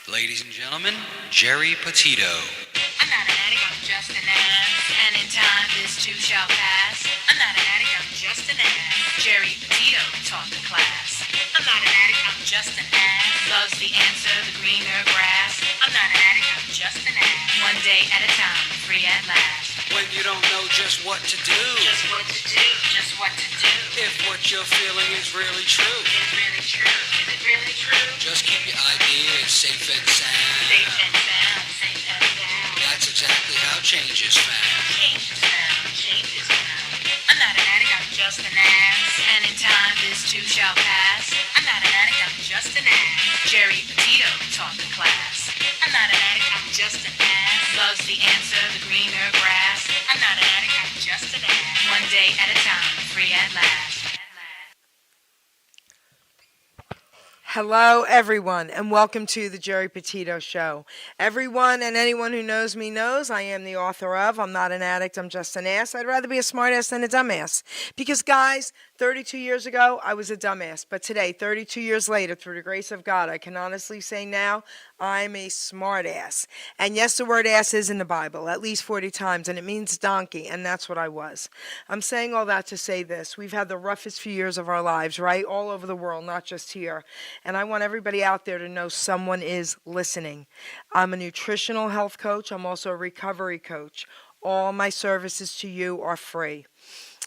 Ladies and gentlemen, Geri Petito. I'm not an addict, I'm just an ass. And in time, this too shall pass. I'm not an addict, I'm just an ass. Geri Petito taught the class. I'm not an addict, I'm just an ass. Loves the answer, the greener grass. I'm not an addict, I'm just an ass. One day at a time, free at last. When you don't know just what to do, Just what to do, just what to do. if what you're feeling is really true, Is it really true? Is it really true? just keep your ideas safe and sound. Safe and sound, safe and sound. That's exactly how change is found. Change is found, change is found. I'm not an addict, I'm just an ass. And in time, this too shall pass. I'm not an addict, I'm just an ass. Geri Petito taught the class. I'm not an addict, I'm just an ass. Loves the answer, the greener grass. I'm not an addict, I'm just an ass. One day at a time, free at last. Hello, everyone, and welcome to the Geri Petito Show. Everyone and anyone who knows me knows I am the author of I'm Not an Addict, I'm Just an Ass. I'd rather be a smartass than a dumbass. Because, guys, 32 years ago, I was a dumbass. But today, 32 years later, through the grace of God, I can honestly say now I'm a smartass. And yes, the word ass is in the Bible at least 40 times, and it means donkey, and that's what I was. I'm saying all that to say this. We've had the roughest few years of our lives, right? All over the world, not just here. And I want everybody out there to know someone is listening. I'm a nutritional health coach. I'm also a recovery coach. All my services to you are free.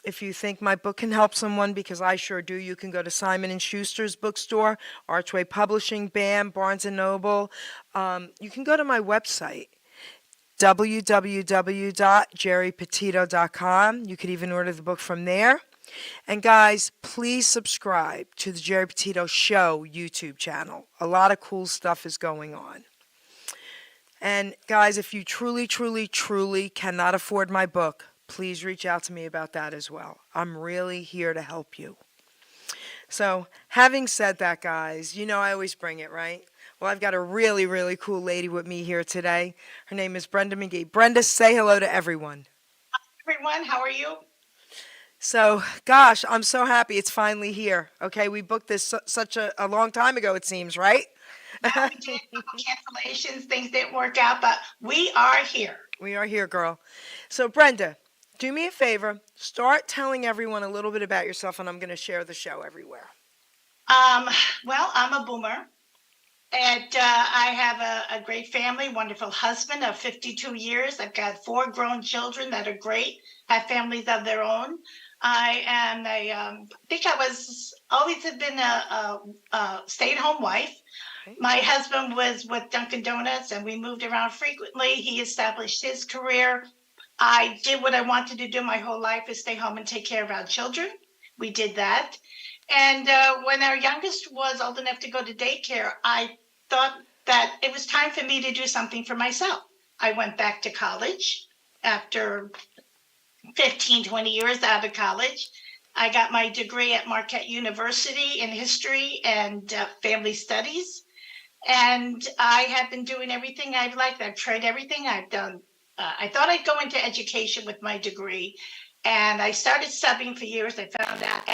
If you think my book can help someone, because I sure do, you can go to Simon & Schuster's bookstore, Archway Publishing, BAM, Barnes & Noble. You can go to my website, www.geripetito.com. You could even order the book from there. And guys, please subscribe to the Geri Petito Show YouTube channel. A lot of cool stuff is going on. And guys, if you truly, truly, truly cannot afford my book, please reach out to me about that as well. I'm really here to help you. So, having said that, guys, you know I always bring it, right? Well, I've got a really, really cool lady with me here today. Her name is Brenda Magee. Brenda, say hello to everyone. Everyone, how are you? So, gosh, I'm so happy it's finally here. Okay, we booked this such a long time ago, it seems, right? Yeah, we did a couple cancellations, things didn't work out, but we are here. We are here, girl. So, Brenda, do me a favor. Start telling everyone a little bit about yourself, and I'm going to share the show everywhere. Well, I'm a boomer, and I have a great family, wonderful husband of 52 years. I've got 4 grown children that are great, have families of their own. I am I think I was always have been a stay-at-home wife. Okay. My husband was with Dunkin' Donuts, and we moved around frequently. He established his career. I did what I wanted to do my whole life, is stay home and take care of our children. We did that. And when our youngest was old enough to go to daycare, I thought that it was time for me to do something for myself. I went back to college after 15, 20 years out of college. I got my degree at Marquette University in history and family studies. And I have been doing everything I've liked. I've tried everything I've done. I thought I'd go into education with my degree. And I started subbing for years. I found out.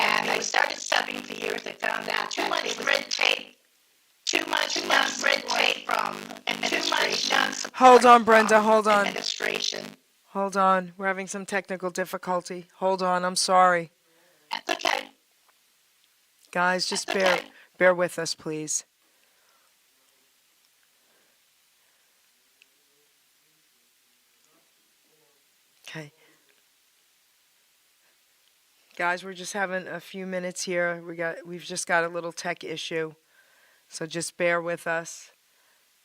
Too much red tape. Too much red tape from administration. Hold on, Brenda, hold on. Administration. Hold on. We're having some technical difficulty. Hold on, I'm sorry. That's okay. Guys, just That's bear okay. bear with us, please. Okay. Guys, we're just having a few minutes here. We've just got a little tech issue. So just bear with us.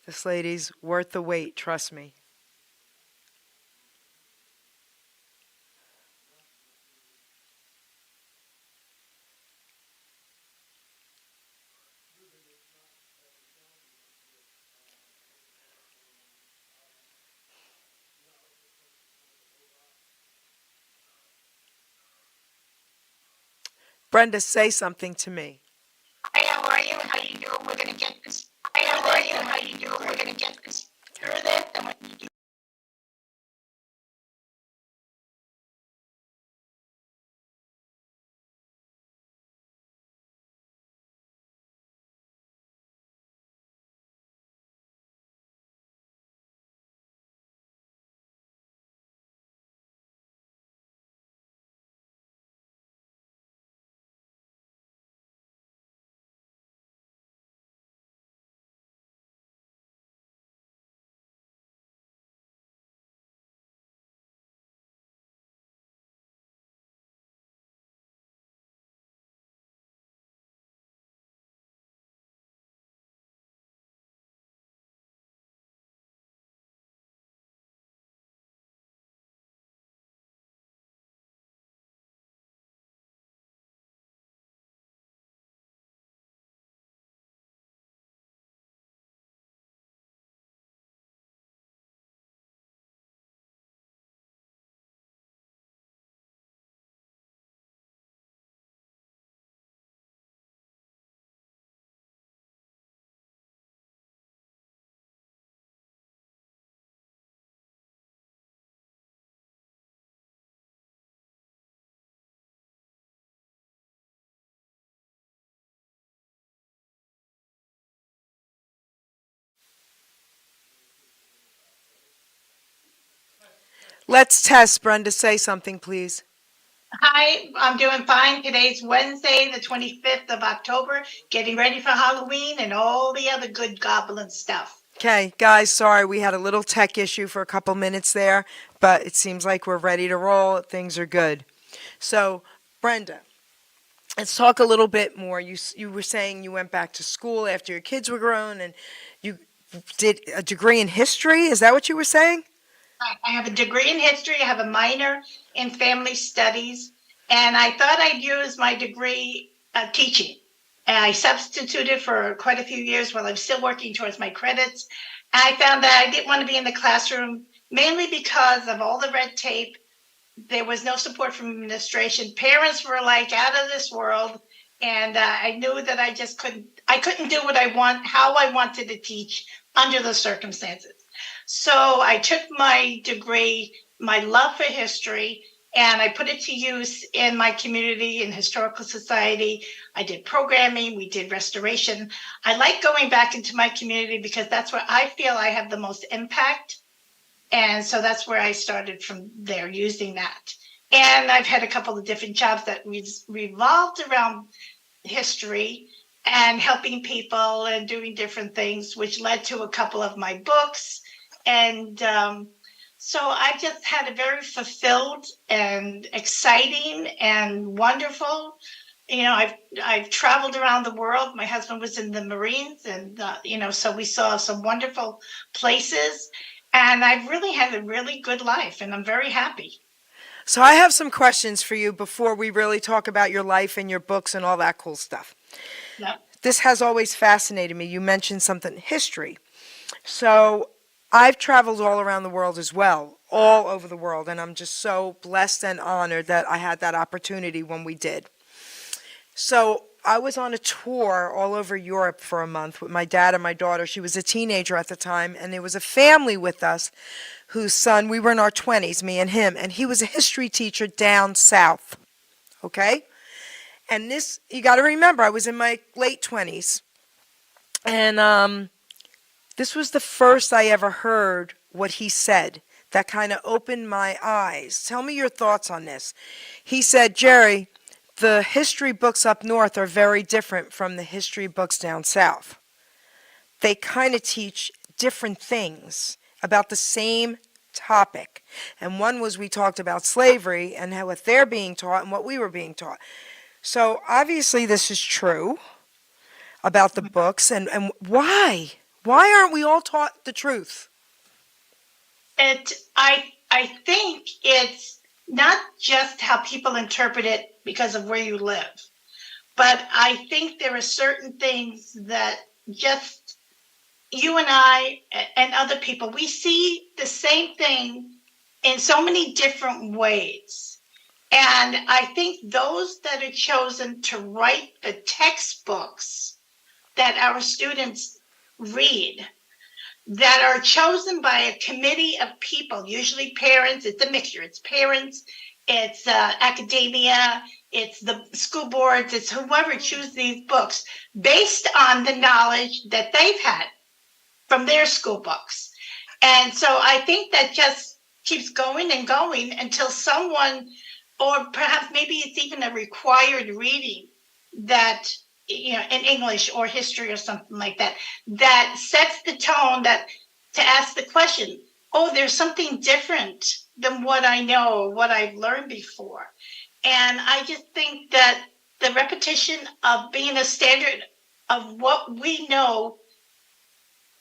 This lady's worth the wait, trust me. Brenda, say something to me. Hi, how are you? How you doing? We're gonna get this. Hi, how are you? How you doing? We're gonna get this. Through this, and when you do Let's test, Brenda. Say something, please. Hi, I'm doing fine. Today's Wednesday, the 25th of October, getting ready for Halloween and all the other good goblin stuff. Okay, guys, sorry we had a little tech issue for a couple minutes there, but it seems like we're ready to roll. Things are good. So, Brenda, let's talk a little bit more. You were saying you went back to school after your kids were grown and you did a degree in history. Is that what you were saying? I have a degree in history, I have a minor in family studies, and I thought I'd use my degree teaching. And I substituted for quite a few years while I'm still working towards my credits. I found that I didn't want to be in the classroom, mainly because of all the red tape. There was no support from administration. Parents were like out of this world, and I knew that I couldn't do what I want, how I wanted to teach under the circumstances. So I took my degree, my love for history, and I put it to use in my community, in historical society. I did programming, we did restoration. I like going back into my community because that's where I feel I have the most impact. And so that's where I started from there, using that. And I've had a couple of different jobs that revolved around history and helping people and doing different things, which led to a couple of my books. And so I just had a very fulfilled and exciting and wonderful. I've traveled around the world. My husband was in the Marines, and so we saw some wonderful places. And I've really had a really good life, and I'm very happy. So, I have some questions for you before we really talk about your life and your books and all that cool stuff. Yep. This has always fascinated me. You mentioned something, history. So, I've traveled all around the world as well, all over the world, and I'm just so blessed and honored that I had that opportunity when we did. So, I was on a tour all over Europe for a month with my dad and my daughter. She was a teenager at the time, and there was a family with us whose son, we were in our 20s, me and him, and he was a history teacher down south. Okay? And this, you got to remember, I was in my late 20s. And this was the first I ever heard what he said that kind of opened my eyes. Tell me your thoughts on this. He said, Jerry, the history books up north are very different from the history books down south. They kind of teach different things about the same topic. And one was we talked about slavery and how what they're being taught and what we were being taught. So obviously this is true about the books. And why? Why aren't we all taught the truth? I think it's not just how people interpret it because of where you live, but I think there are certain things that just you and I and other people, we see the same thing in so many different ways. And I think those that are chosen to write the textbooks that our students read, that are chosen by a committee of people, usually parents, it's a mixture, it's parents, it's academia, it's the school boards, it's whoever chooses these books based on the knowledge that they've had from their school books. And so I think that just keeps going and going until someone, or perhaps maybe it's even a required reading that, in English or history or something like that, that sets the tone that to ask the question, oh, there's something different than what I know, what I've learned before. And I just think that the repetition of being a standard of what we know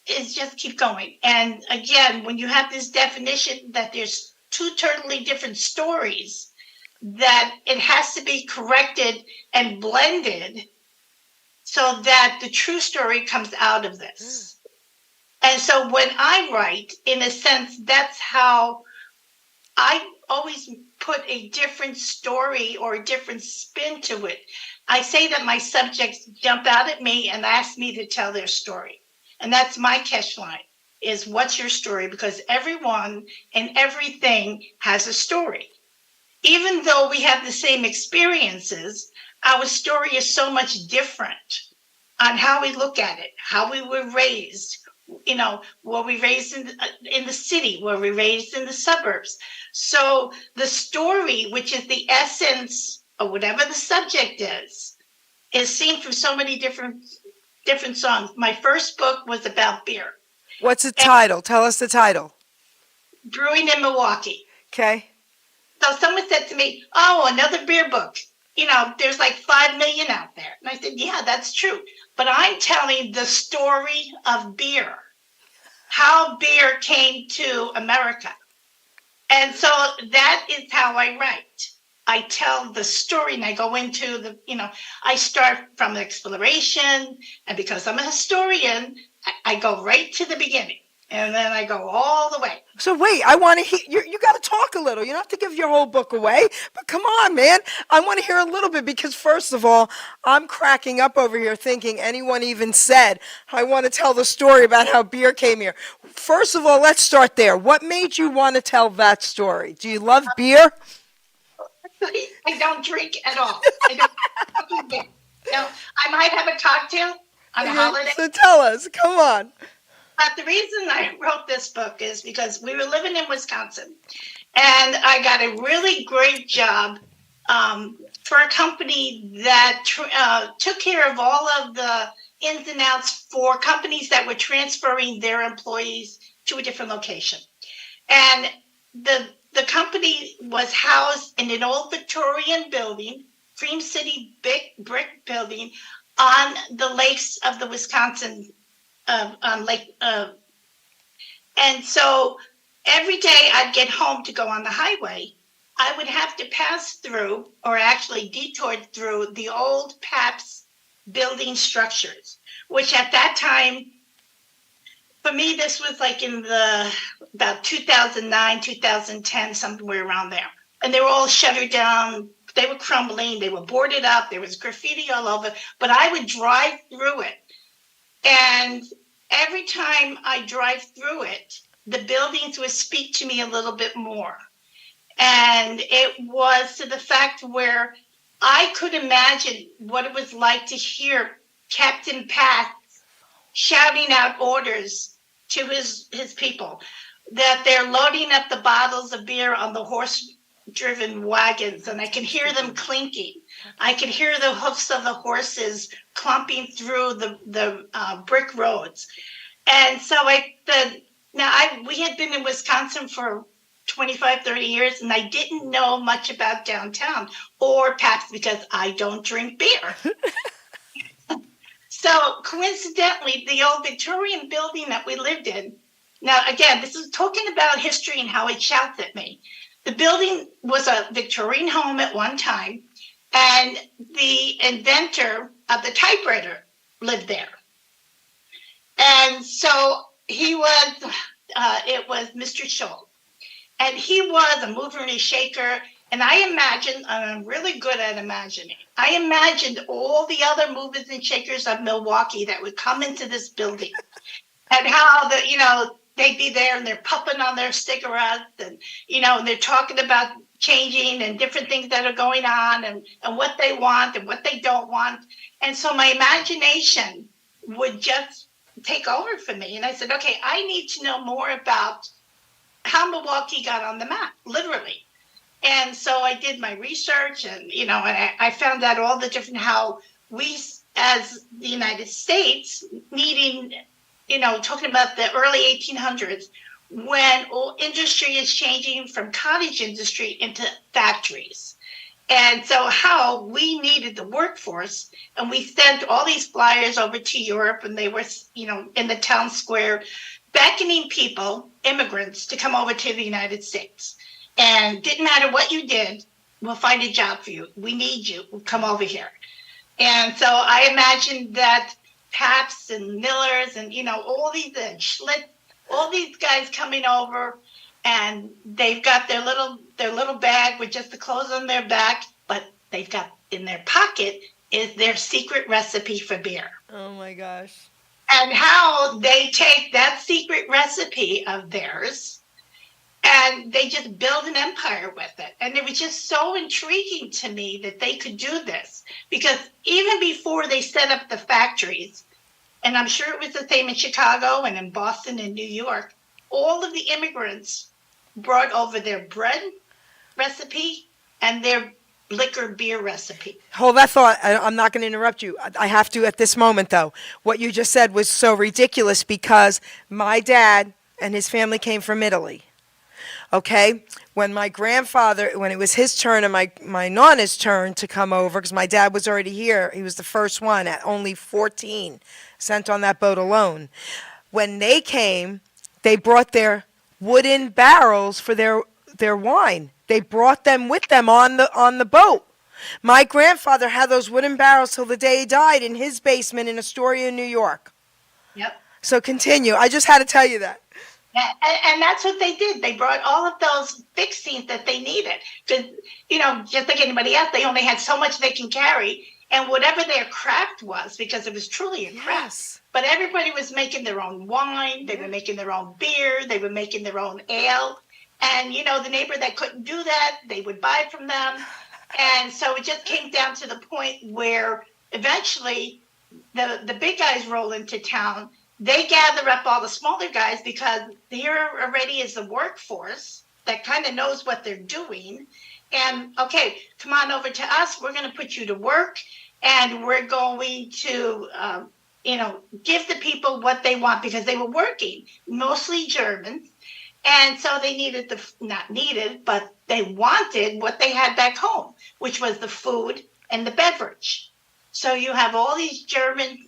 is just keep going. And again, when you have this definition that there's two totally different stories, that it has to be corrected and blended so that the true story comes out of this. And so when I write, in a sense, that's how I always put a different story or a different spin to it. I say that my subjects jump out at me and ask me to tell their story. And that's my catch line, is what's your story? Because everyone and everything has a story. Even though we have the same experiences, our story is so much different on how we look at it, how we were raised, were we raised in the city? Were we raised in the suburbs? So the story, which is the essence of whatever the subject is seen through so many different songs. My first book was about beer. What's the And title? Tell us the title. brewing in Milwaukee. Okay. So someone said to me, "Oh, another beer book. There's like 5 million out there." And I said, "Yeah, that's true. But I'm telling the story of beer, how beer came to America." And so that is how I write. I tell the story and I go into I start from exploration. And because I'm a historian, I go right to the beginning. And then I go all the way. So wait, I want to hear. You got to talk a little. You don't have to give your whole book away, but come on, man. I want to hear a little bit because first of all, I'm cracking up over here thinking anyone even said I want to tell the story about how beer came here. First of all, let's start there. What made you want to tell that story? Do you love beer? I don't drink at all. I don't drink. No, I might have a cocktail on a holiday. So tell us. Come on. But the reason I wrote this book is because we were living in Wisconsin, and I got a really great job for a company that took care of all of the ins and outs for companies that were transferring their employees to a different location. And the company was housed in an old Victorian building, Cream City brick building, on the lakes of the Wisconsin on Lake. And so every day I'd get home to go on the highway, I would have to pass through, or actually detoured through, the old Pabst building structures, which at that time, for me, this was like in about 2009, 2010, somewhere around there. And they were all shuttered down. They were crumbling. They were boarded up. There was graffiti all over. But I would drive through it. And every time I drive through it, the buildings would speak to me a little bit more. And it was to the fact where I could imagine what it was like to hear Captain Pat shouting out orders to his people, that they're loading up the bottles of beer on the horse-driven wagons, and I can hear them clinking. I could hear the hoofs of the horses clumping through the brick roads. And so we had been in Wisconsin for 25, 30 years, and I didn't know much about downtown or Pabst because I don't drink beer. So coincidentally, the old Victorian building that we lived in, now again, this is talking about history and how it shouts at me. The building was a Victorian home at one time, and the inventor of the typewriter lived there. And so it was Mr. Scholl. And he was a mover and a shaker. And I imagined, I'm really good at imagining, I imagined all the other movers and shakers of Milwaukee that would come into this building and how they'd be there and they're puffing on their cigarettes and, they're talking about changing and different things that are going on and what they want and what they don't want. And so my imagination would just take over for me. And I said, okay, I need to know more about how Milwaukee got on the map, literally. And so I did my research and, and I found out all the different, how we as the United States needing, talking about the early 1800s, when industry is changing from cottage industry into factories. And so how we needed the workforce, and we sent all these flyers over to Europe, and they were, in the town square, beckoning people, immigrants, to come over to the United States. And didn't matter what you did, we'll find a job for you. We need you. Come over here. And so I imagined that Pabst and Miller's and, all these Schlitz, all these guys coming over, and they've got their little bag with just the clothes on their back, but they've got in their pocket is their secret recipe for beer. Oh my gosh. And how they take that secret recipe of theirs and they just build an empire with it. And it was just so intriguing to me that they could do this, because even before they set up the factories, and I'm sure it was the same in Chicago and in Boston and New York, all of the immigrants brought over their bread recipe and their liquor beer recipe. Hold that thought. I'm not going to interrupt you. I have to at this moment, though. What you just said was so ridiculous because my dad and his family came from Italy. Okay? When my grandfather, when it was his turn and my nonna's turn to come over, because my dad was already here, he was the first one at only 14, sent on that boat alone. When they came, they brought their wooden barrels for their wine. They brought them with them on the boat. My grandfather had those wooden barrels till the day he died in his basement in Astoria, New York. Yep. So continue. I just had to tell you that. Yeah, and that's what they did. They brought all of those fixings that they needed. Because, just like anybody else, they only had so much they can carry. And whatever their craft was, because it was truly a craft. Yes. But everybody was making their own wine. They were making their own beer. They were making their own ale. And, the neighbor that couldn't do that, they would buy from them. And so it just came down to the point where eventually the big guys roll into town. They gather up all the smaller guys because here already is the workforce that kind of knows what they're doing. And, okay, come on over to us. We're going to put you to work. And we're going to, give the people what they want because they were working, mostly Germans. And so they needed not needed, but they wanted what they had back home, which was the food and the beverage. So you have all these German,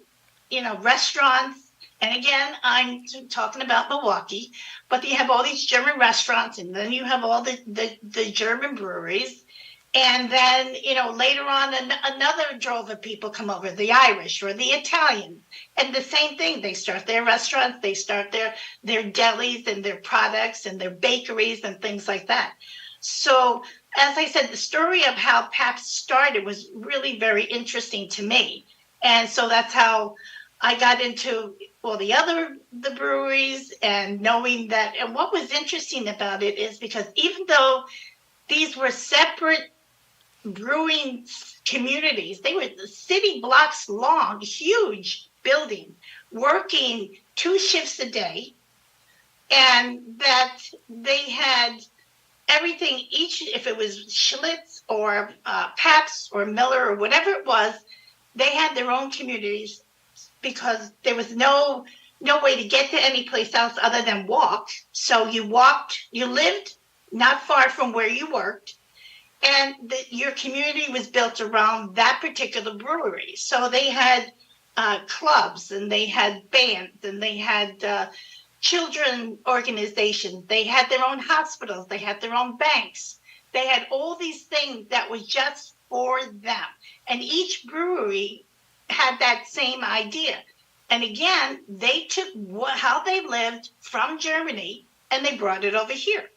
restaurants. And again, I'm talking about Milwaukee, but you have all these German restaurants, and then you have all the German breweries. And then, later on, another drove of people come over, the Irish or the Italian. And the same thing, they start their restaurants, they start their delis and their products and their bakeries and things like that. So, as I said, the story of how Pabst started was really very interesting to me. And so that's how I got into all the breweries and knowing that. And what was interesting about it is because even though these were separate brewing communities, they were city blocks long, huge building, working 2 shifts a day, and that they had everything, if it was Schlitz or Pabst or Miller or whatever it was, they had their own communities because there was no way to get to any place else other than walk. So you lived not far from where you worked, and your community was built around that particular brewery. So they had clubs, and they had bands, and they had children organizations. They had their own hospitals. They had their own banks. They had all these things that was just for them. And each brewery had that same idea. And again, they took how they lived from Germany and they brought it over here.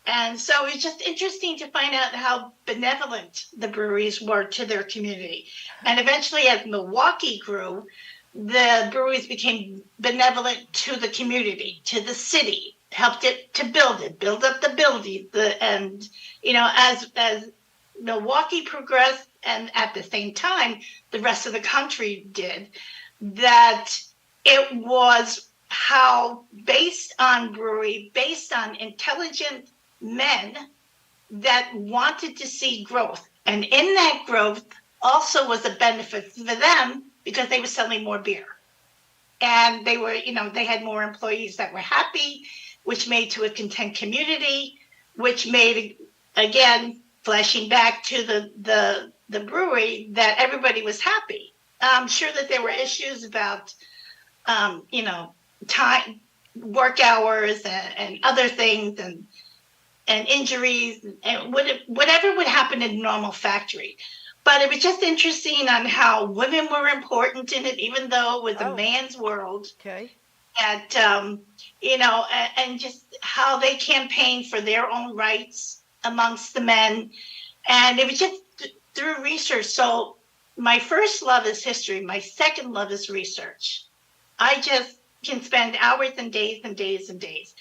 And so it's just interesting to find out how benevolent the breweries were to their community. And eventually, as Milwaukee grew, the breweries became benevolent to the community, to the city, helped it to build up the building. And, as Milwaukee progressed, and at the same time, the rest of the country did, that it was how based on brewery, based on intelligent men that wanted to see growth. And in that growth also was a benefit for them because they were selling more beer. And they were, they had more employees that were happy, which made to a content community, which made, again, flashing back to the brewery, that everybody was happy. I'm sure that there were issues about, time, work hours and other things and injuries and whatever would happen in a normal factory. But it was just interesting on how women were important in it, even though it was a man's world. Okay. And, and just how they campaigned for their own rights amongst the men. And it was just through research. So my first love is history. My second love is research. I just can spend hours and days and days and days,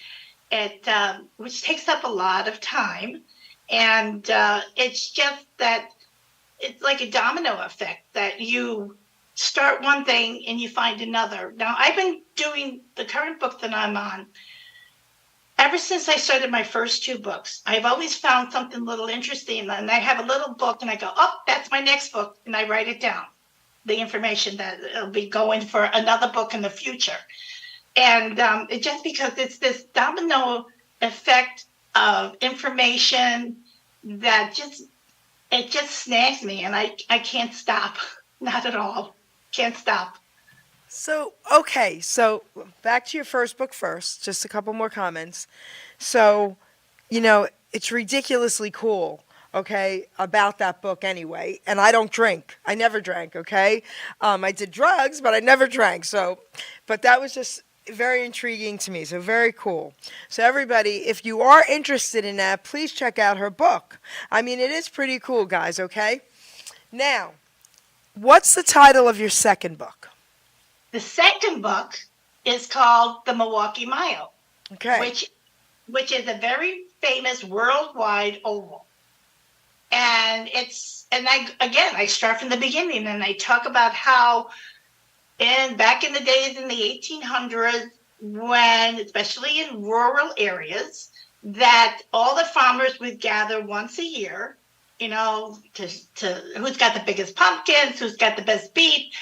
which takes up a lot of time. And it's just that it's like a domino effect that you start one thing and you find another. Now, I've been doing the current book that I'm on. Ever since I started my first two books, I've always found something a little interesting. And I have a little book and I go, oh, that's my next book. And I write it down, the information that will be going for another book in the future. And it just because it's this domino effect of information that it just snags me, and I can't stop. Not at all. Can't stop. So, okay, so back to your first book first, just a couple more comments. So, it's ridiculously cool, okay, about that book anyway. And I don't drink. I never drank, okay? I did drugs, but I never drank. So, but that was just very intriguing to me. So, very cool. So, everybody, if you are interested in that, please check out her book. I mean, it is pretty cool, guys, okay? Now, what's the title of your second book? The second book is called The Milwaukee Mile, Okay. which is a very famous worldwide oval. And I start from the beginning and I talk about how back in the days in the 1800s, when, especially in rural areas, that all the farmers would gather once a year, to who's got the biggest pumpkins, who's got the best beef,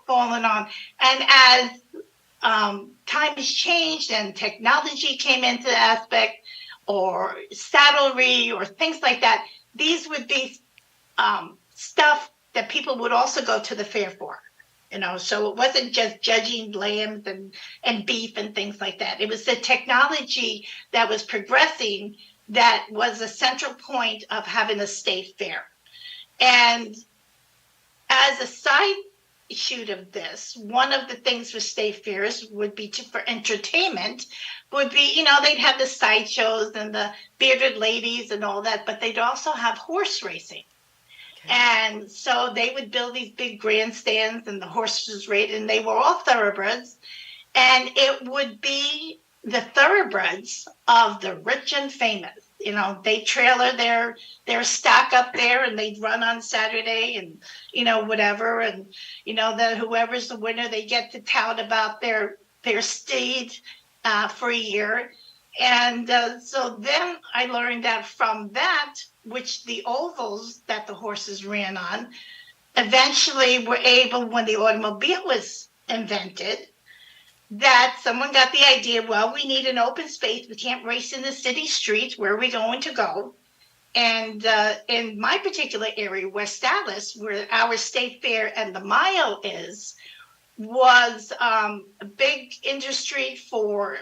falling on. And as time has changed and technology came into the aspect, or saddlery or things like that, these would be stuff that people would also go to the fair for. So it wasn't just judging lambs and beef and things like that. It was the technology that was progressing that was a central point of having a state fair. And as a side shoot of this, one of the things for state fairs would be for entertainment, would be, they'd have the sideshows and the bearded ladies and all that, but they'd also have horse racing. Okay. And so they would build these big grandstands and the horses raced, and they were all thoroughbreds. And it would be the thoroughbreds of the rich and famous. They trailer their stock up there and they'd run on Saturday and, whatever. And, whoever's the winner, they get to tout about their steed for a year. And so then I learned that from that, which the ovals that the horses ran on, eventually were able, when the automobile was invented, that someone got the idea, well, we need an open space. We can't race in the city streets. Where are we going to go? And in my particular area, West Dallas, where our state fair and the mile is, was a big industry for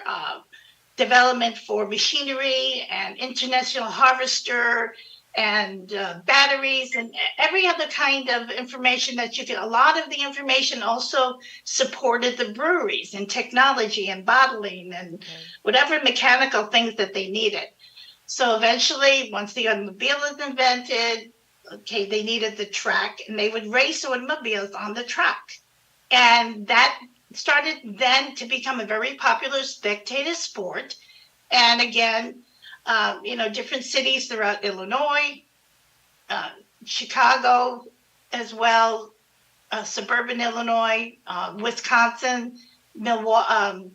development for machinery and international harvester and batteries and every other kind of information that you could. A lot of the information also supported the breweries and technology and bottling and whatever mechanical things that they needed. So eventually, once the automobile was invented, they needed the track, and they would race automobiles on the track. And that started then to become a very popular spectator sport. And again, different cities throughout Illinois, Chicago as well, suburban Illinois, Wisconsin, Milwaukee,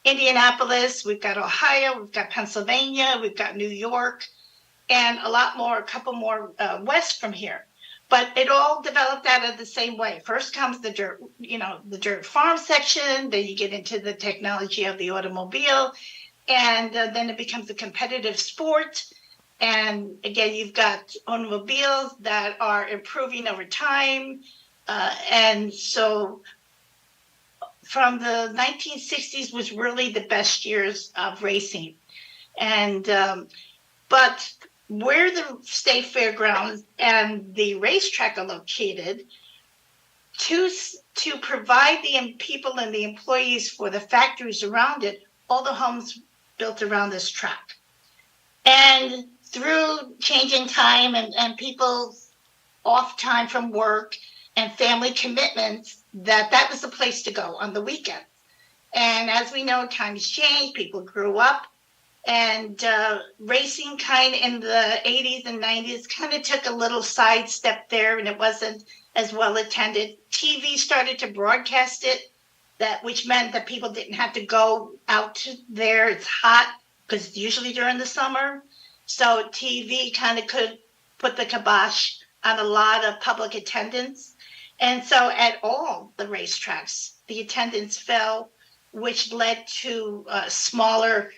Indianapolis, we've got Ohio, we've got Pennsylvania, we've got New York, and a couple more west from here. But it all developed out of the same way. First comes the dirt farm section, then you get into the technology of the automobile, and then it becomes a competitive sport. And again, you've got automobiles that are improving over time. And so from the 1960s was really the best years of racing. And but where the state fairgrounds and the racetrack are located, to provide the people and the employees for the factories around it, all the homes built around this track. And through changing time and people's off time from work and family commitments, that was the place to go on the weekends. And as we know, times changed, people grew up, and racing kind of in the 80s and 90s kind of took a little sidestep there, and it wasn't as well attended. TV started to broadcast it, which meant that people didn't have to go out there. It's hot because it's usually during the summer. So TV kind of could put the kibosh on a lot of public attendance. And so at all the racetracks, the attendance fell, which led to smaller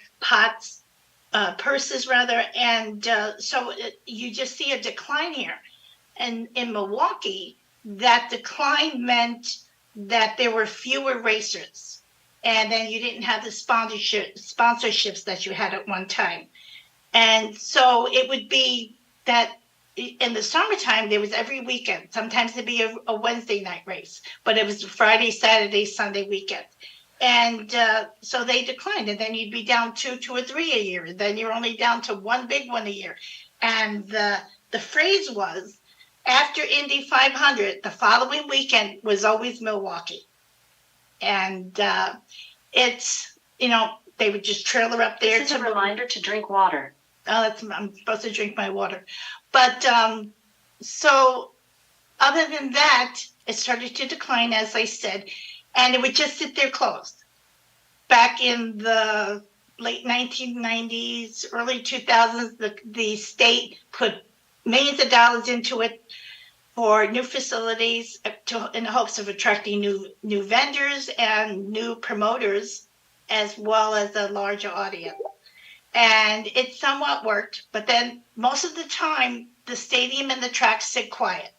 purses rather. And you just see a decline here. And in Milwaukee, that decline meant that there were fewer racers. And then you didn't have the sponsorships that you had at one time. And so it would be that in the summertime, there was every weekend. Sometimes it'd be a Wednesday night race, but it was Friday, Saturday, Sunday weekend. And so they declined. And then you'd be down two or three a year. And then you're only down to one big one a year. And the phrase was, after Indy 500, the following weekend was always Milwaukee. And it's, they would just trailer up there. This is a reminder to drink water. Oh, I'm supposed to drink my water. But so other than that, it started to decline, as I said, and it would just sit there closed. Back in the late 1990s, early 2000s, the state put millions of dollars into it for new facilities in the hopes of attracting new vendors and new promoters, as well as a larger audience. And it somewhat worked, but then most of the time, the stadium and the track sit quiet.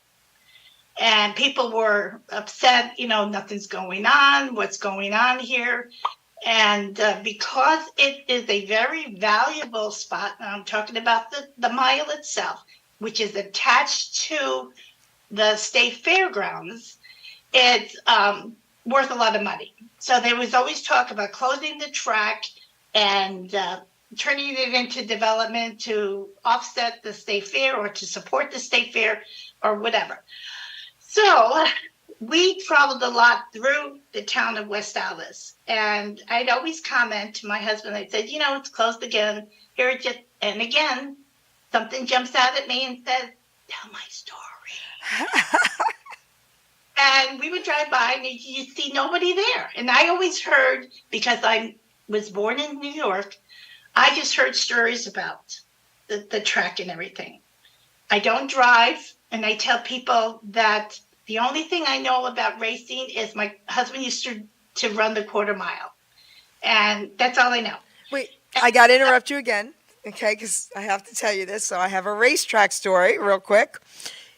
And people were upset, nothing's going on, what's going on here? And because it is a very valuable spot, and I'm talking about the mile itself, which is attached to the state fairgrounds, it's worth a lot of money. So there was always talk about closing the track and turning it into development to offset the state fair or to support the state fair or whatever. So we traveled a lot through the town of West Allis. And I'd always comment to my husband, I said, it's closed again. And again, something jumps out at me and says, tell my story. And we would drive by and you see nobody there. And I always heard, because I was born in New York, I just heard stories about the track and everything. I don't drive, and I tell people that the only thing I know about racing is my husband used to run the quarter mile. And that's all I know. Wait, I got to interrupt you again, okay, because I have to tell you this. So I have a racetrack story real quick.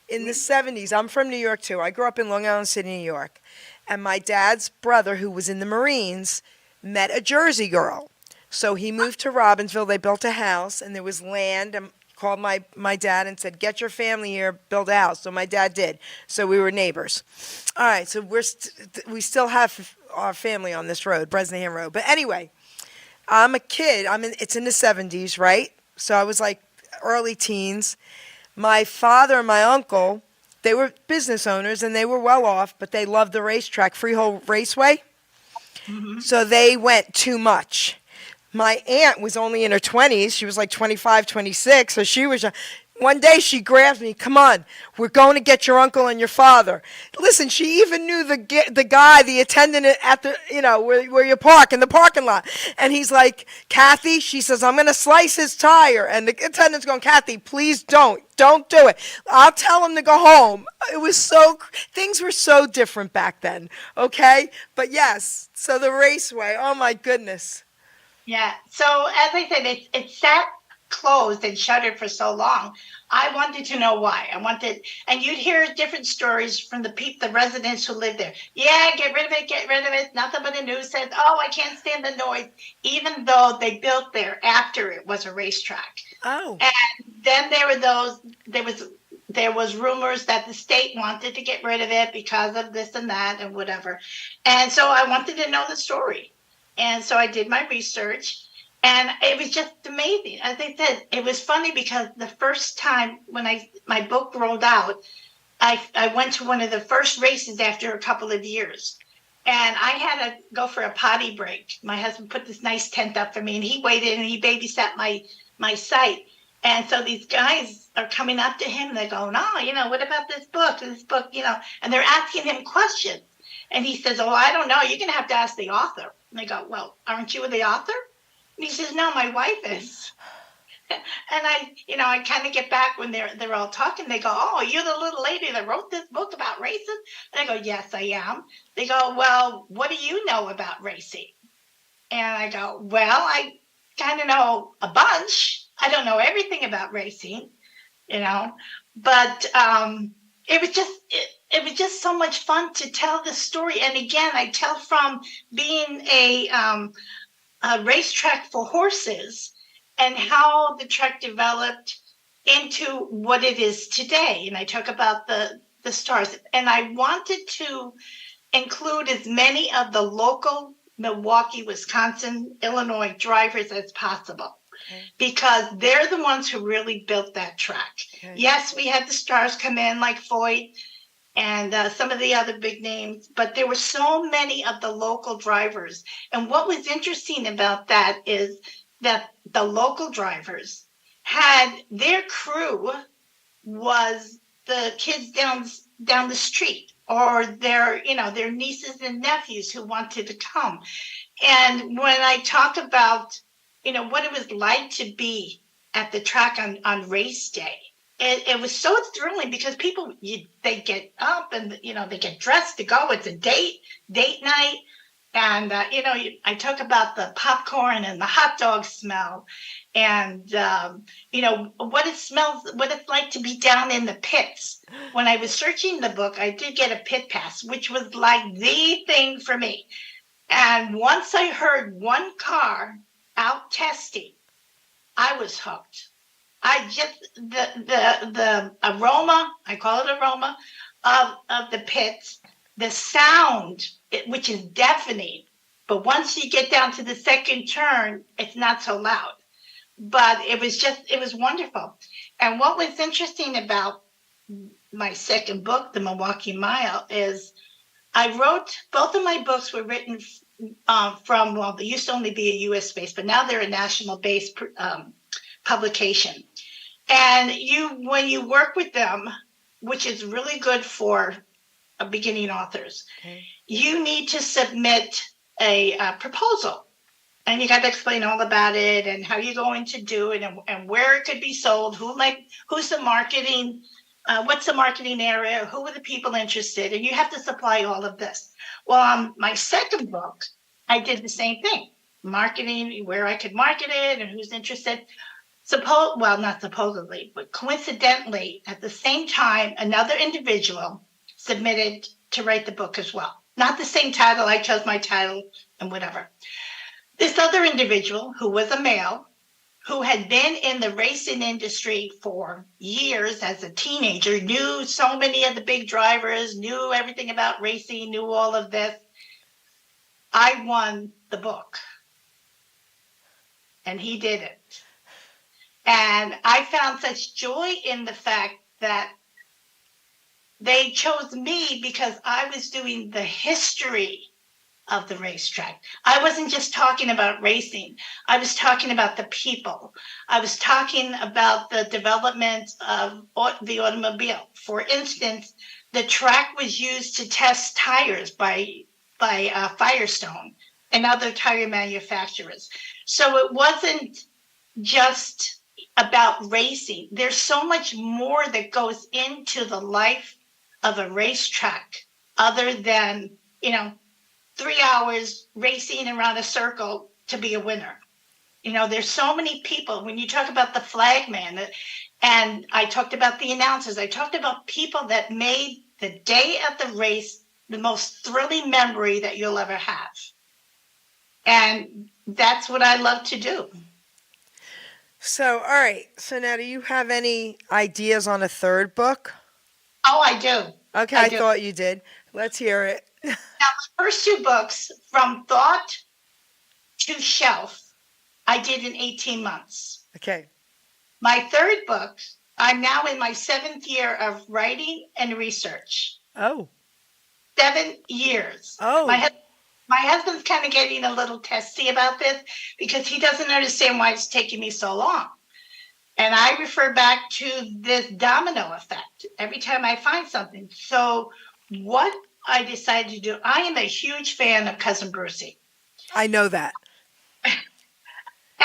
In the 70s, I'm from New York, too. I grew up in Long Island City, New York. And my dad's brother, who was in the Marines, met a Jersey girl. So he moved to Robbinsville. They built a house, and there was land. And called my dad and said, get your family here, build a house. So my dad did. So we were neighbors. All right, so we still have our family on this road, Bresnahan Road. But anyway, I'm a kid. It's in the 70s, right? So I was like early teens. My father and my uncle, they were business owners, and they were well off, but they loved the racetrack, Freehold Raceway. Mm-hmm. So they went too much. My aunt was only in her 20s. She was like 25, 26. So she was, one day she grabbed me, come on, we're going to get your uncle and your father. Listen, she even knew the guy, the attendant at the, where you park, in the parking lot. And he's like, Kathy, she says, I'm going to slice his tire. And the attendant's going, Kathy, please don't do it. I'll tell him to go home. It was things were so different back then. Okay. But yes, so the raceway, oh my goodness. Yeah. So as I said, it sat closed and shuttered for so long. I wanted to know why. And you'd hear different stories from the residents who lived there. Yeah, get rid of it. Nothing but the news says, oh, I can't stand the noise, even though they built there after it was a racetrack. Oh. And then there was rumors that the state wanted to get rid of it because of this and that and whatever. And so I wanted to know the story. And so I did my research, and it was just amazing. As I said, it was funny because the first time when my book rolled out, I went to one of the first races after a couple of years. And I had to go for a potty break. My husband put this nice tent up for me, and he waited and he babysat my site. And so these guys are coming up to him. They're going, oh, what about this book? And they're asking him questions. And he says, oh, I don't know. You're going to have to ask the author. And they go, well, aren't you the author? And he says, no, my wife is. And I kind of get back when they're all talking. They go, oh, you're the little lady that wrote this book about racing? And I go, yes, I am. They go, well, what do you know about racing? And I go, well, I kind of know a bunch. I don't know everything about racing, but it was just so much fun to tell the story. And again, I tell from being a racetrack for horses and how the track developed into what it is today. And I talk about the stars. And I wanted to include as many of the local Milwaukee, Wisconsin, Illinois drivers as possible. Okay. Because they're the ones who really built that track. Okay. Yes, we had the stars come in like Foyt and some of the other big names, but there were so many of the local drivers. And what was interesting about that is that the local drivers had their crew was the kids down the street or their nieces and nephews who wanted to come. And when I talk about what it was like to be at the track on race day, it was so thrilling because people, they get up and, they get dressed to go. It's a date night. And, I talk about the popcorn and the hot dog smell and, what it's like to be down in the pits. When I was searching the book, I did get a pit pass, which was like the thing for me. And once I heard one car out testing, I was hooked. The aroma, I call it aroma, of the pits, the sound, which is deafening. But once you get down to the second turn, it's not so loud. But it was wonderful. And what was interesting about my second book, The Milwaukee Mile, is both of my books were written from, well, they used to only be a U.S. base, but now they're a national-based publication. And when you work with them, which is really good for beginning authors, okay, you need to submit a proposal. And you got to explain all about it and how you're going to do it and where it could be sold, who's the marketing, what's the marketing area, who are the people interested, and you have to supply all of this. Well, on my second book, I did the same thing. Marketing, where I could market it and who's interested. Not supposedly, but coincidentally, at the same time, another individual submitted to write the book as well. Not the same title, I chose my title and whatever. This other individual, who was a male, who had been in the racing industry for years as a teenager, knew so many of the big drivers, knew everything about racing, knew all of this. I won the book. And he didn't. And I found such joy in the fact that they chose me because I was doing the history of the racetrack. I wasn't just talking about racing. I was talking about the people. I was talking about the development of the automobile. For instance, the track was used to test tires by Firestone and other tire manufacturers. So it wasn't just about racing. There's so much more that goes into the life of a racetrack other than, 3 hours racing around a circle to be a winner. There's so many people. When you talk about the flagman, and I talked about the announcers, I talked about people that made the day of the race the most thrilling memory that you'll ever have. And that's what I love to do. So, all right. So now, do you have any ideas on a third book? Oh, I do. Okay, I thought you did. Let's hear it. Now, the first two books, From Thought to Shelf, I did in 18 months. Okay. My third book, I'm now in my 7th year of writing and research. Oh. 7 years. Oh. My husband's kind of getting a little testy about this because he doesn't understand why it's taking me so long. And I refer back to this domino effect every time I find something. So what I decided to do, I am a huge fan of Cousin Brucey. I know that.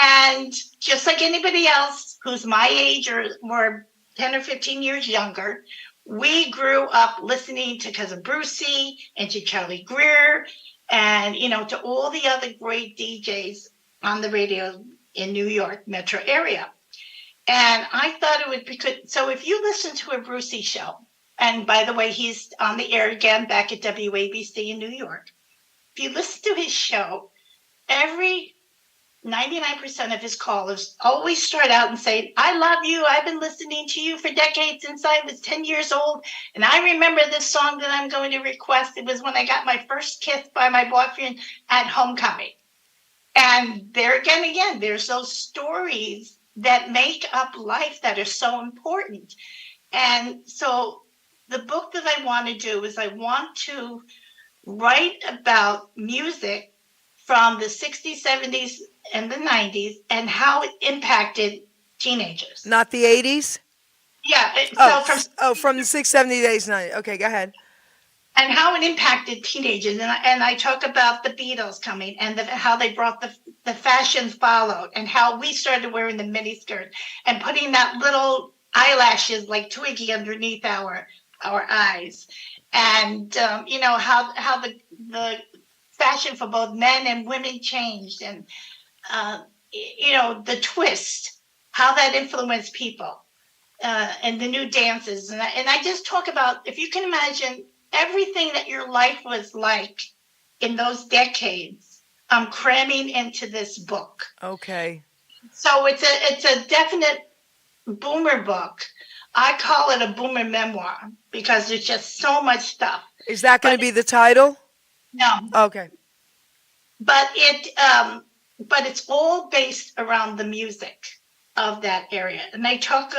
And just like anybody else who's my age or more 10 or 15 years younger, we grew up listening to Cousin Brucey and to Charlie Greer and, to all the other great DJs on the radio in New York metro area. And I thought it would be good. So if you listen to a Brucey show, and by the way, he's on the air again back at WABC in New York. If you listen to his show, every 99% of his callers always start out and say, I love you. I've been listening to you for decades since I was 10 years old. And I remember this song that I'm going to request. It was when I got my first kiss by my boyfriend at homecoming. And there again, there's those stories that make up life that are so important. And so the book that I want to do is I want to write about music from the 60s, 70s, and the 90s and how it impacted teenagers. Not the 80s? Yeah. From the 670 days, 90. Okay, go ahead. And how it impacted teenagers. And I talk about the Beatles coming and how they brought the fashion followed and how we started wearing the miniskirt and putting that little eyelashes like Twiggy underneath our eyes. And, how the fashion for both men and women changed and, the twist, how that influenced people and the new dances. And I just talk about, if you can imagine everything that your life was like in those decades, I'm cramming into this book. Okay. So it's a definite boomer book. I call it a boomer memoir because there's just so much stuff. Is that going to be the title? No. Okay. But it's all based around the music of that area. And I talk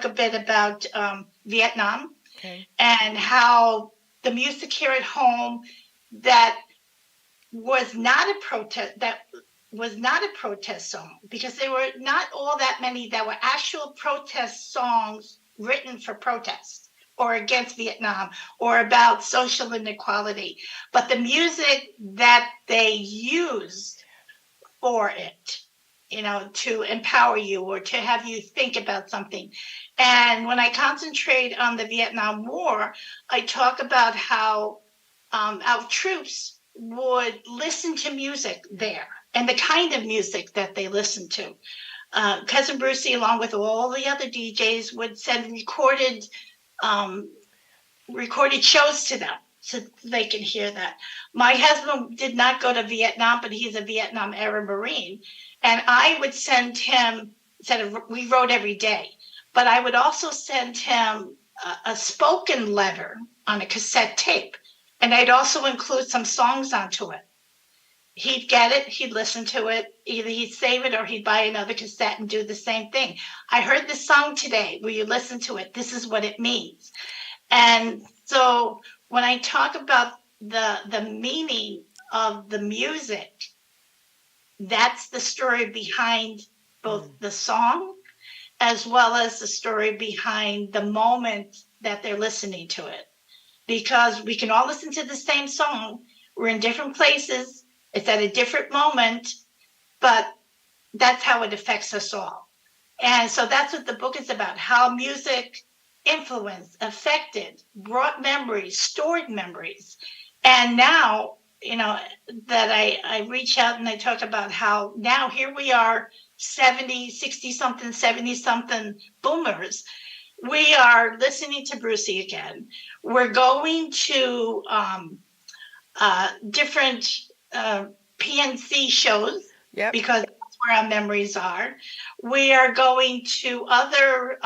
a bit about Vietnam. Okay. And how the music here at home that was not a protest song, because there were not all that many that were actual protest songs written for protest or against Vietnam or about social inequality. But the music that they used for it, to empower you or to have you think about something. And when I concentrate on the Vietnam War, I talk about how our troops would listen to music there and the kind of music that they listened to. Cousin Brucey, along with all the other DJs, would send recorded shows to them so they can hear that. My husband did not go to Vietnam, but he's a Vietnam era Marine. And I would send him, we wrote every day, but I would also send him a spoken letter on a cassette tape. And I'd also include some songs onto it. He'd get it, he'd listen to it, either he'd save it or he'd buy another cassette and do the same thing. I heard this song today, will you listen to it? This is what it means. And so when I talk about the meaning of the music, that's the story behind both the song as well as the story behind the moment that they're listening to it. Because we can all listen to the same song. We're in different places. It's at a different moment, but that's how it affects us all. And so that's what the book is about, how music influenced, affected, brought memories, stored memories. And now, that I reach out and I talk about how now here we are, 70, 60-something, 70-something boomers. We are listening to Brucey again. We're going to different PNC shows because that's where our memories are. We are going to other,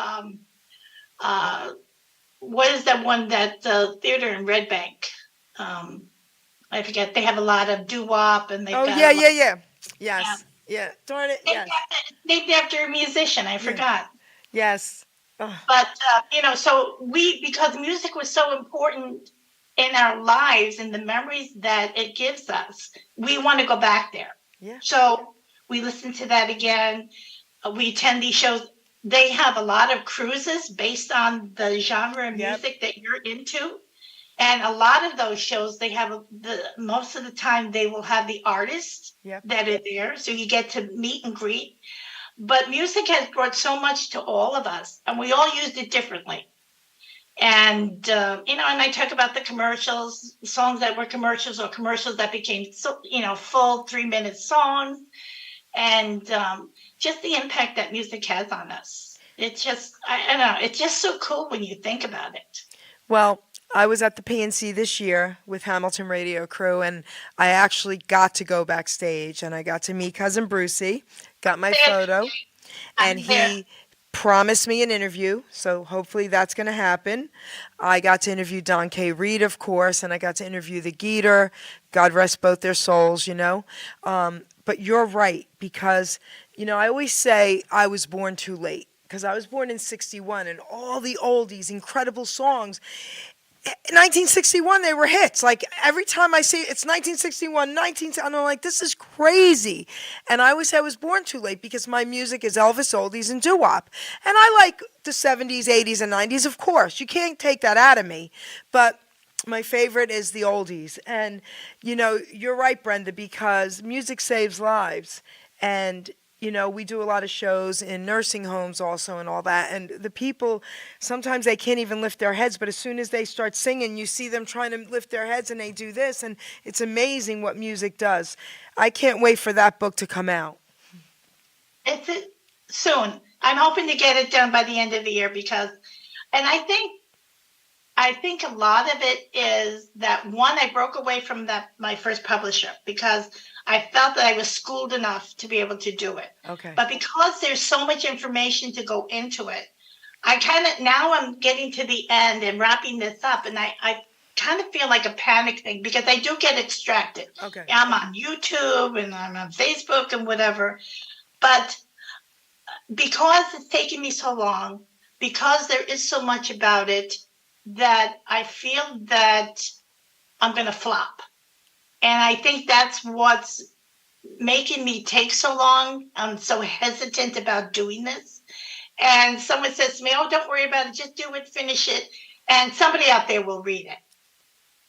what is that one that the theater in Red Bank? I forget. They have a lot of doo-wop and they've got Yes. Yeah. Darn it. Yes. Named after a musician. I forgot. Yes. Oh. But, so because music was so important in our lives and the memories that it gives us, we want to go back there. Yeah. So we listen to that again. We attend these shows. They have a lot of cruises based on the genre of Yep. music that you're into. And a lot of those shows, they have most of the time they will have the artists Yep. that are there. So you get to meet and greet. But music has brought so much to all of us, and we all used it differently. And and I talk about the commercials, songs that were commercials or commercials that became full 3-minute songs, and just the impact that music has on us. It's just I don't know. It's just so cool when you think about it. Well, I was at the PNC this year with Hamilton Radio Crew, and I actually got to go backstage, and I got to meet Cousin Brucey, got my photo, and I'm there. he promised me an interview, so hopefully that's going to happen. I got to interview Don K. Reed, of course, and I got to interview the Geeter. God rest both their souls, you know. But you're right, because, I always say I was born too late, because I was born in 61, and all the oldies, incredible songs. In 1961, they were hits. Like, every time I see it's 1961, I'm like, this is crazy. And I always say I was born too late because my music is Elvis, oldies, and doo-wop. And I like the 70s, 80s, and 90s, of course. You can't take that out of me. But my favorite is the oldies. And, you're right, Brenda, because music saves lives. And we do a lot of shows in nursing homes also and all that. And the people, sometimes they can't even lift their heads, but as soon as they start singing, you see them trying to lift their heads and they do this. And it's amazing what music does. I can't wait for that book to come out. Soon. I'm hoping to get it done by the end of the year and I think a lot of it is that one, I broke away from my first publisher because I felt that I was schooled enough to be able to do it. Okay. But because there's so much information to go into it, now I'm getting to the end and wrapping this up, and I kind of feel like a panic thing because I do get distracted. Okay. I'm on YouTube and I'm on Facebook and whatever. But because it's taken me so long, because there is so much about it, that I feel that I'm going to flop. And I think that's what's making me take so long. I'm so hesitant about doing this. And someone says to me, oh, don't worry about it. Just do it, finish it. And somebody out there will read it.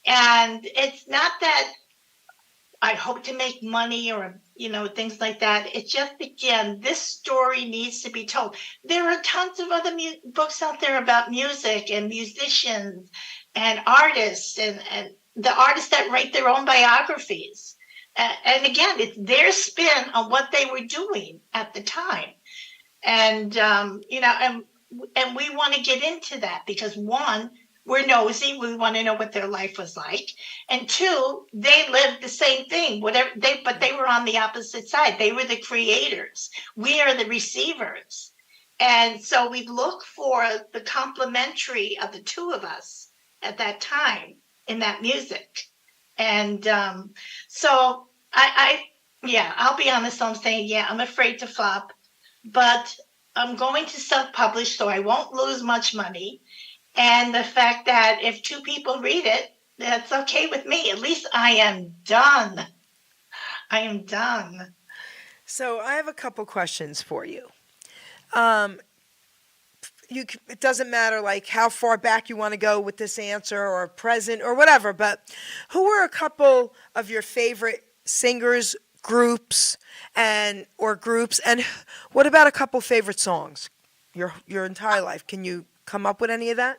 And it's not that I hope to make money or, things like that. It's just, again, this story needs to be told. There are tons of other books out there about music and musicians and artists and the artists that write their own biographies. And again, it's their spin on what they were doing at the time. And, and we want to get into that because one, we're nosy. We want to know what their life was like. And two, they lived the same thing, but they were on the opposite side. They were the creators. We are the receivers. And so we look for the complementary of the two of us at that time in that music. And so I'll be honest. I'm saying, I'm afraid to flop, but I'm going to self-publish so I won't lose much money. And the fact that if 2 people read it, that's okay with me. At least I am done. I am done. So I have a couple questions for you. It doesn't matter like how far back you want to go with this answer or present or whatever, but who were a couple of your favorite singers, groups, and what about a couple favorite songs your entire life? Can you come up with any of that?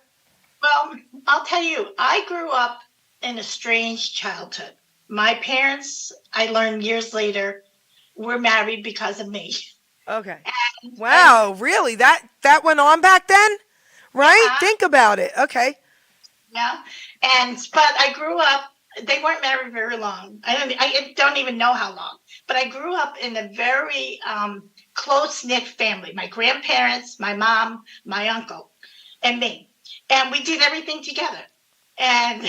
Well, I'll tell you, I grew up in a strange childhood. My parents, I learned years later, were married because of me. Okay. Wow, really? That went on back then? Right? Yeah. Think about it. Okay. Yeah. But I grew up, they weren't married very long. I don't even know how long. But I grew up in a very close-knit family. My grandparents, my mom, my uncle, and me. And we did everything together. And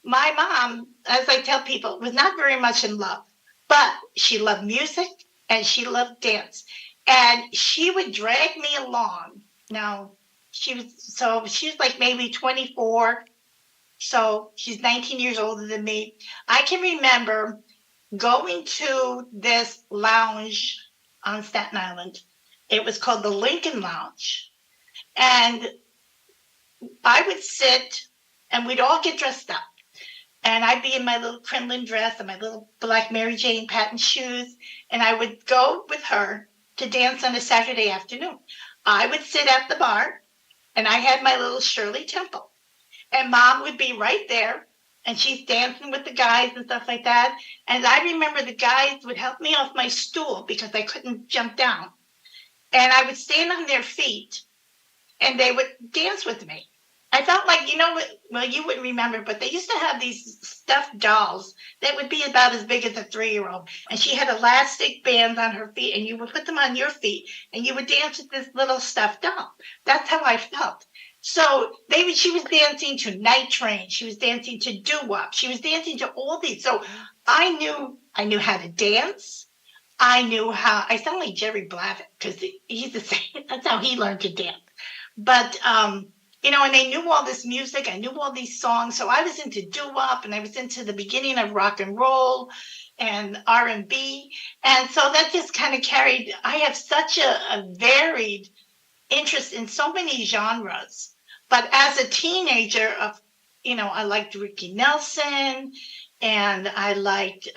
my mom, as I tell people, was not very much in love. But she loved music and she loved dance. And she would drag me along. Now, she's like maybe 24. So she's 19 years older than me. I can remember going to this lounge on Staten Island It was called the Lincoln Lounge. And I would sit and we'd all get dressed up. And I'd be in my little crinoline dress and my little black Mary Jane patent shoes. And I would go with her to dance on a Saturday afternoon. I would sit at the bar and I had my little Shirley Temple. And Mom would be right there and she's dancing with the guys and stuff like that. And I remember the guys would help me off my stool because I couldn't jump down. And I would stand on their feet and they would dance with me. I felt like, you know what, well, you wouldn't remember, but they used to have these stuffed dolls that would be about as big as a 3-year-old. And she had elastic bands on her feet, and you would put them on your feet, and you would dance with this little stuffed doll. That's how I felt. So she was dancing to Night Train. She was dancing to doo-wop. She was dancing to all these. So I knew how to dance. I sound like Jerry Blavitt because he's the same. That's how he learned to dance. But, you know, and they knew all this music. I knew all these songs. So I was into doo-wop and I was into the beginning of rock and roll and R&B. And so that just kind of carried, I have such a varied interest in so many genres. But as a teenager, you know, I liked Ricky Nelson and I liked,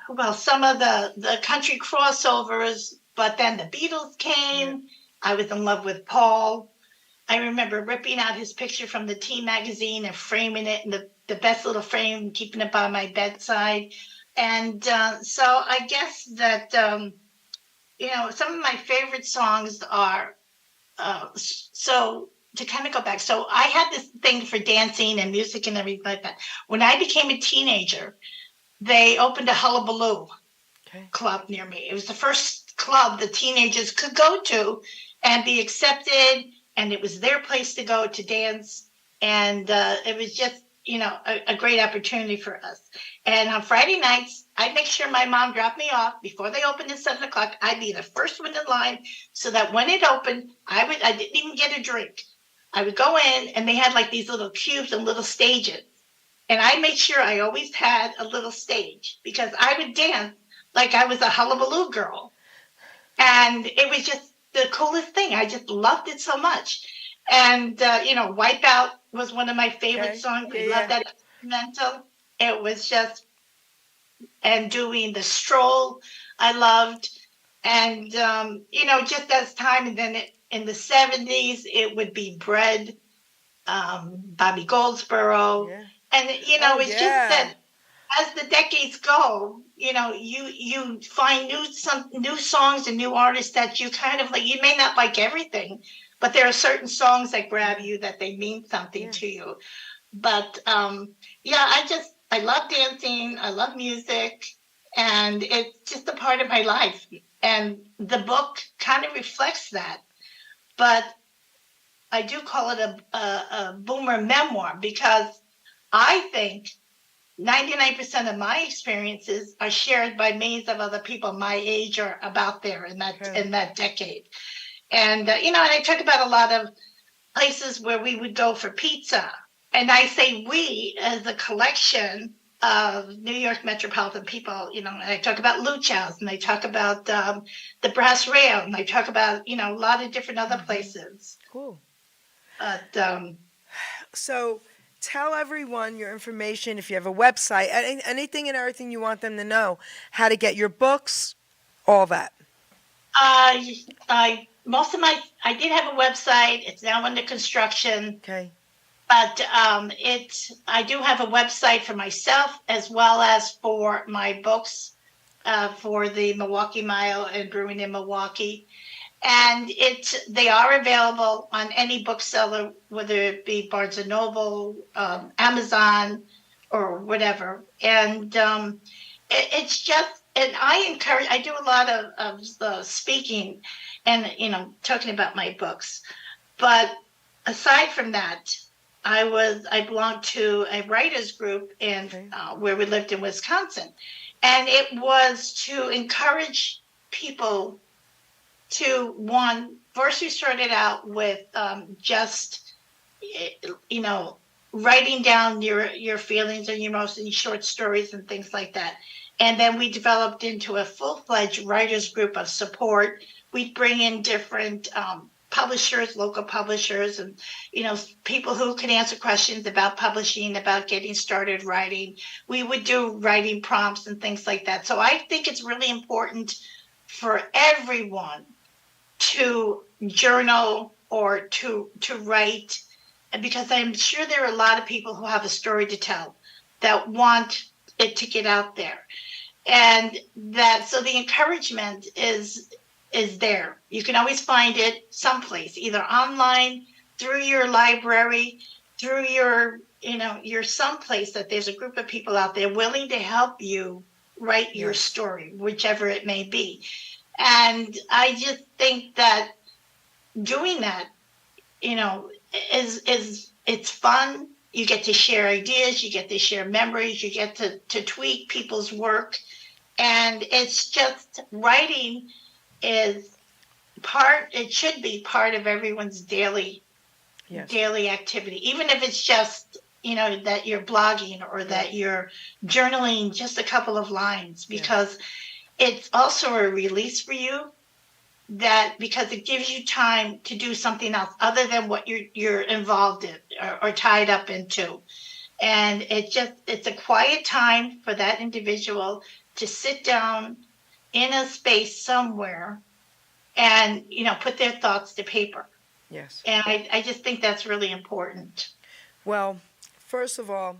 well, some of the country crossovers, but then the Beatles came. Yeah. I was in love with Paul. I remember ripping out his picture from the Teen magazine and framing it in the best little frame, keeping it by my bedside. And so I guess that, you know, some of my favorite songs are, so to kind of go back. So I had this thing for dancing and music and everything like that. When I became a teenager, they opened a Hullabaloo club near me. It was the first club the teenagers could go to and be accepted, and it was their place to go to dance. And it was just, you know, a great opportunity for us. And on Friday nights, I'd make sure my mom dropped me off before they opened at 7 o'clock. I'd be the first one in line so that when it opened, I didn't even get a drink. I would go in, and they had like these little cubes and little stages. And I made sure I always had a little stage because I would dance like I was a Hullabaloo girl. And it was just the coolest thing. I just loved it so much. And, you know, Wipeout was one of my favorite songs. I love that instrumental. It was just, and doing the Stroll, I loved. And, you know, just as time, and then in the 70s, it would be Bread, Bobby Goldsboro. Yeah. And, you know, it's just that as the decades go, you know, you find new songs and new artists that you kind of like. You may not like everything, but there are certain songs that grab you, that they mean something to you. But yeah, I love dancing. I love music, and it's just a part of my life. And the book kind of reflects that. But I do call it a boomer memoir because I think 99% of my experiences are shared by millions of other people my age or about there in that decade. And, you know, and I talk about a lot of places where we would go for pizza. And I say we as a collection of New York metropolitan people, you know, and I talk about Luchow's and I talk about the Brass Rail and I talk about, you know, a lot of different other places. Cool. But so tell everyone your information, if you have a website, anything and everything you want them to know, how to get your books, all that. I did have a website. It's now under construction. Okay. But I do have a website for myself as well as for my books for the Milwaukee Mile and Brewing in Milwaukee. And they are available on any bookseller, whether it be Barnes & Noble, Amazon, or whatever. And it's just, and I do a lot of speaking and, you know, talking about my books. But aside from that, I belonged to a writers group where we lived in Wisconsin. And it was to encourage people first we started out with just, you know, writing down your feelings and your emotions, short stories and things like that. And then we developed into a full-fledged writers group of support. We'd bring in different publishers, local publishers, and people who can answer questions about publishing, about getting started writing. We would do writing prompts and things like that. So I think it's really important for everyone to journal or to write, because I'm sure there are a lot of people who have a story to tell that want it to get out there. And that, so the encouragement is there. You can always find it someplace, either online, through your library, through your someplace, that there's a group of people out there willing to help you write your story, whichever it may be. And I just think that doing that, is it's fun. You get to share ideas, you get to share memories, you get to tweak people's work. And it's just, writing is it should be part of everyone's daily activity, even if it's just, that you're blogging or that you're journaling just a couple of lines, because it's also a release for you, because it gives you time to do something else other than what you're involved in or tied up into. And it's a quiet time for that individual to sit down in a space somewhere and, put their thoughts to paper. Yes. And I just think that's really important. Well, first of all,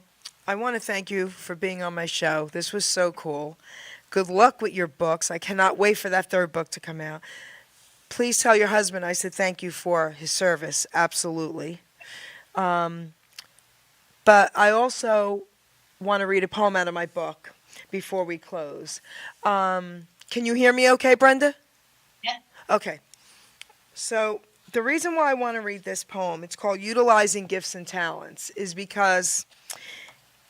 I want to thank you for being on my show. This was so cool. Good luck with your books. I cannot wait for that third book to come out. Please tell your husband I said thank you for his service. Absolutely. But I also want to read a poem out of my book before we close. Can you hear me okay, Brenda? Yeah. Okay. So the reason why I want to read this poem, it's called Utilizing Gifts and Talents, is because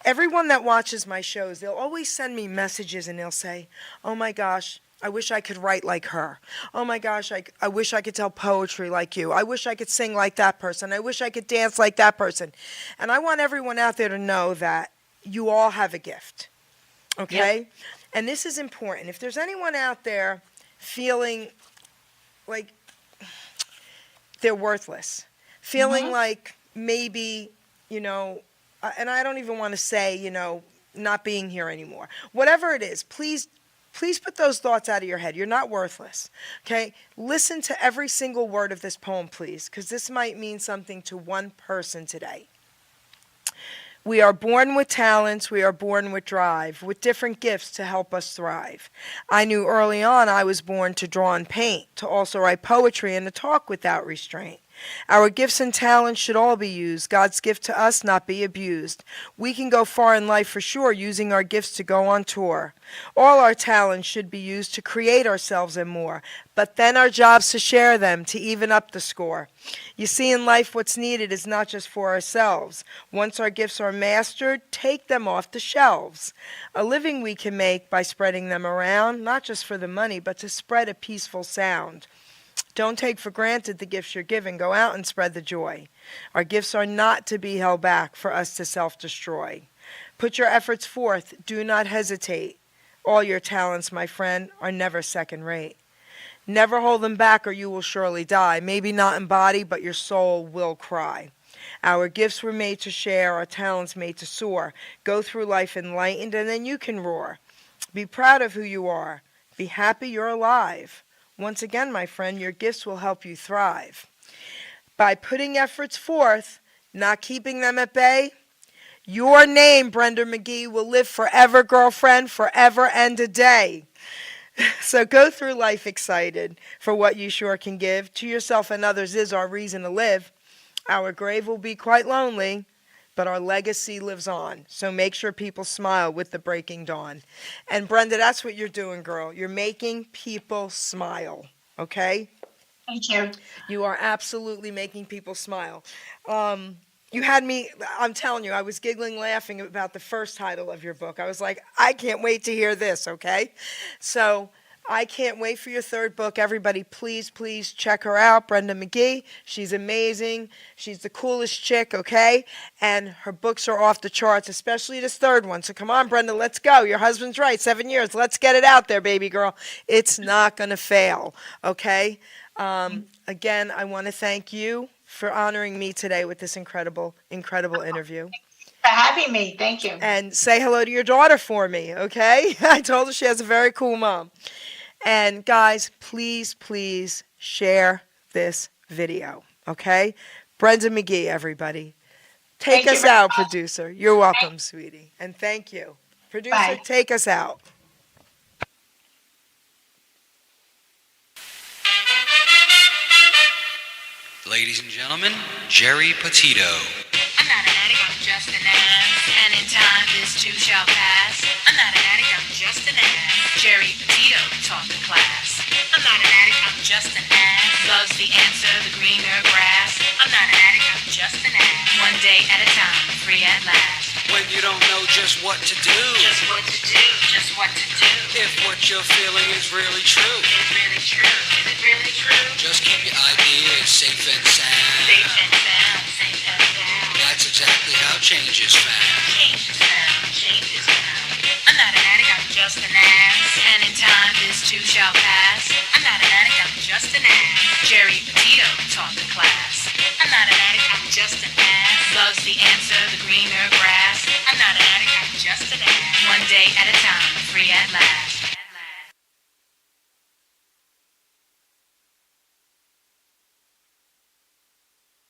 everyone that watches my shows, they'll always send me messages and they'll say, oh my gosh, I wish I could write like her. Oh my gosh, I wish I could tell poetry like you. I wish I could sing like that person. I wish I could dance like that person. And I want everyone out there to know that you all have a gift, okay? Yep. And this is important. If there's anyone out there feeling like they're worthless, feeling like maybe, and I don't even want to say, not being here anymore. Whatever it is, please put those thoughts out of your head. You're not worthless, okay? Listen to every single word of this poem, please, because this might mean something to one person today. We are born with talents, we are born with drive, with different gifts to help us thrive. I knew early on I was born to draw and paint, to also write poetry and to talk without restraint. Our gifts and talents should all be used. God's gift to us not be abused. We can go far in life for sure, using our gifts to go on tour. All our talents should be used to create ourselves and more, but then our job's to share them, to even up the score. You see, in life what's needed is not just for ourselves. Once our gifts are mastered, take them off the shelves. A living we can make by spreading them around, not just for the money, but to spread a peaceful sound. Don't take for granted the gifts you're given. Go out and spread the joy. Our gifts are not to be held back for us to self-destroy. Put your efforts forth. Do not hesitate. All your talents, my friend, are never second-rate. Never hold them back or you will surely die. Maybe not in body, but your soul will cry. Our gifts were made to share, our talents made to soar. Go through life enlightened and then you can roar. Be proud of who you are. Be happy you're alive. Once again, my friend, your gifts will help you thrive. By putting efforts forth, not keeping them at bay, your name, Brenda Magee, will live forever, girlfriend, forever and a day. So go through life excited for what you sure can give. To yourself and others is our reason to live. Our grave will be quite lonely, but our legacy lives on. So make sure people smile with the breaking dawn. And Brenda, that's what you're doing, girl. You're making people smile, okay? Thank you. You are absolutely making people smile. You had me, I'm telling you, I was giggling, laughing about the first title of your book. I was like, I can't wait to hear this, okay? So I can't wait for your third book. Everybody, please, please check her out, Brenda Magee. She's amazing. She's the coolest chick, okay? And her books are off the charts, especially this third one. So come on, Brenda, let's go. Your husband's right, 7 years. Let's get it out there, baby girl. It's not going to fail, okay? Again, I want to thank you for honoring me today with this incredible, incredible interview. For having me. Thank you. And say hello to your daughter for me, okay? I told her she has a very cool mom. And guys, please, please share this video, okay? Brenda Magee, everybody. Take Thank you us very out, much. producer. You're welcome, sweetie. And thank you. Producer, Bye. take us out. Ladies and gentlemen, Geri Petito. I'm not an addict, I'm just an ass. And in time, this too shall pass. I'm not an addict, I'm just an ass. Geri Petito taught the class. I'm not an addict, I'm just an ass. Loves the answer, the greener grass. I'm not an addict, I'm just an ass. One day at a time, free at last. When you don't know just what to do. Just what to do, just what to do. If what you're feeling is really true. Is it really true? Is it really true? Just keep your ideas safe and sound. Safe and sound, safe and sound. That's exactly how change is found. Change is found, change is found. I'm not an addict, I'm just an ass. And in time, this too shall pass. I'm not an addict, I'm just an ass. Geri Petito taught the class. I'm not an addict, I'm just an ass. Loves the answer, the greener grass. I'm not an addict, I'm just an ass. One day at a time, free at last.